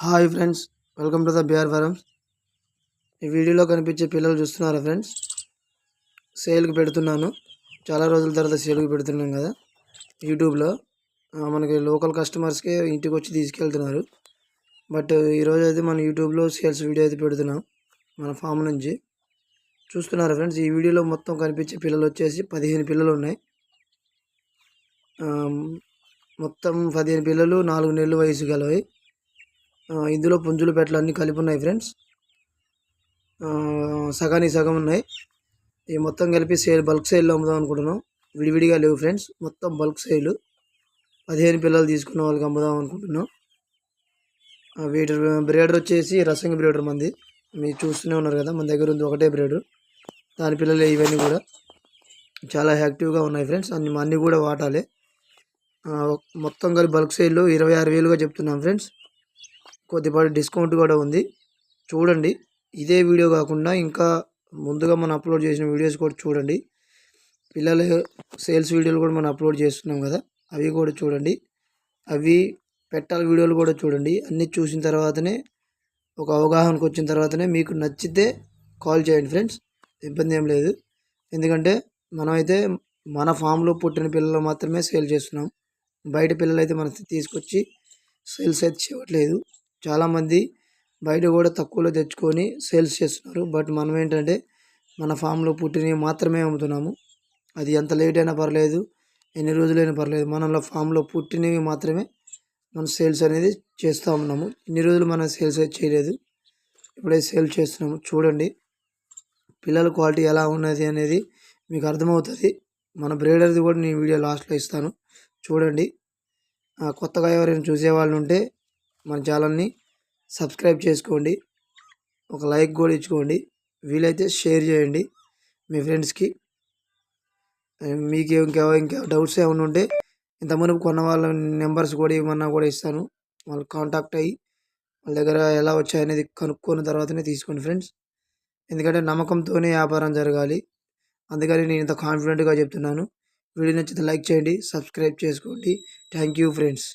Hi friends, welcome to the BR farms. ఈ వీడియోలో కనిపించే పిల్లలు చూస్తున్నారా ఫ్రెండ్స్? సేల్కి పెడుతున్నాను. చాలా రోజుల తర్వాత సేల్కి పెడుతున్నాం కదా యూట్యూబ్లో. మనకి లోకల్ కస్టమర్స్కే ఇంటికి వచ్చి తీసుకెళ్తున్నారు. బట్ ఈరోజు అయితే మన యూట్యూబ్లో సేల్స్ వీడియో అయితే పెడుతున్నాం మన ఫామ్ నుంచి. చూస్తున్నారా ఫ్రెండ్స్? ఈ వీడియోలో మొత్తం కనిపించే పిల్లలు వచ్చేసి 15 పిల్లలు ఉన్నాయి. మొత్తం 15 పిల్లలు 4 నెలలు వయసు గలవి. ఇందులో పుంజులు పెట్టలు అన్నీ కలిపి ఉన్నాయి ఫ్రెండ్స్. సగానికి సగం ఉన్నాయి. ఈ మొత్తం కలిపి బల్క్ సేల్లో అమ్ముదాం అనుకుంటున్నాం. విడివిడిగా లేవు ఫ్రెండ్స్, మొత్తం బల్క్ సేల్. 15 పిల్లలు తీసుకున్న వాళ్ళకి అమ్ముదాం అనుకుంటున్నాం. వీటి బ్రీడర్ వచ్చేసి రసంగి బ్రీడర్ మంది. మీరు చూస్తూనే ఉన్నారు కదా, మన దగ్గర ఉంది ఒకటే బ్రీడర్. దాని పిల్లలు ఇవన్నీ కూడా చాలా యాక్టివ్గా ఉన్నాయి ఫ్రెండ్స్. అన్నీ కూడా వాటాలే. మొత్తం కలిపి బల్క్ సేల్ 26,000గా చెప్తున్నాం ఫ్రెండ్స్. కొద్దిపాటి డిస్కౌంట్ కూడా ఉంది, చూడండి. ఇదే వీడియో కాకుండా ఇంకా ముందుగా మనం అప్లోడ్ చేసిన వీడియోస్ కూడా చూడండి. పిల్లల సేల్స్ వీడియోలు కూడా మనం అప్లోడ్ చేస్తున్నాం కదా, అవి కూడా చూడండి. అవి పెట్టాల వీడియోలు కూడా చూడండి. అన్నీ చూసిన తర్వాతనే, ఒక అవగాహనకు వచ్చిన తర్వాతనే మీకు నచ్చితే కాల్ చేయండి ఫ్రెండ్స్. ఇబ్బంది ఏం లేదు. ఎందుకంటే మనమైతే మన ఫామ్లో పుట్టిన పిల్లలు మాత్రమే సేల్ చేస్తున్నాం. బయట పిల్లలు అయితే మనం తీసుకొచ్చి సేల్స్ అయితే చేయట్లేదు. చాలామంది బయట కూడా తక్కువలో తెచ్చుకొని సేల్స్ చేస్తున్నారు. బట్ మనం ఏంటంటే మన ఫామ్లో పుట్టినవి మాత్రమే అమ్ముతున్నాము. అది ఎంత లేట్ అయినా పర్లేదు, ఎన్ని రోజులైనా పర్లేదు, మనలో ఫామ్లో పుట్టినవి మాత్రమే మనం సేల్స్ అనేది చేస్తూ ఉన్నాము. ఇన్ని రోజులు మనం సేల్స్ అయితే చేయలేదు, ఇప్పుడే సేల్ చేస్తున్నాము. చూడండి పిల్లల క్వాలిటీ ఎలా ఉన్నది అనేది మీకు అర్థమవుతుంది. మన బ్రీడర్ది కూడా నేను వీడియో లాస్ట్లో ఇస్తాను, చూడండి. కొత్తగా ఎవరైనా చూసేవాళ్ళు ఉంటే మన ఛానల్ని సబ్స్క్రైబ్ చేసుకోండి, ఒక లైక్ కూడా ఇచ్చుకోండి, వీలైతే షేర్ చేయండి మీ ఫ్రెండ్స్కి. మీకు ఇంకా డౌట్స్ ఏమైనా ఉంటే ఇంతకుముందు కొన్న వాళ్ళ నెంబర్స్ కూడా ఏమన్నా కూడా ఇస్తాను. వాళ్ళు కాంటాక్ట్ అయ్యి వాళ్ళ దగ్గర ఎలా వచ్చాయనేది కనుక్కున్న తర్వాతనే తీసుకోండి ఫ్రెండ్స్. ఎందుకంటే నమ్మకంతోనే వ్యాపారం జరగాలి. అందుకని నేను ఇంత కాన్ఫిడెంట్గా చెప్తున్నాను. వీడియో నచ్చితే లైక్ చేయండి, సబ్స్క్రైబ్ చేసుకోండి. Thank you friends.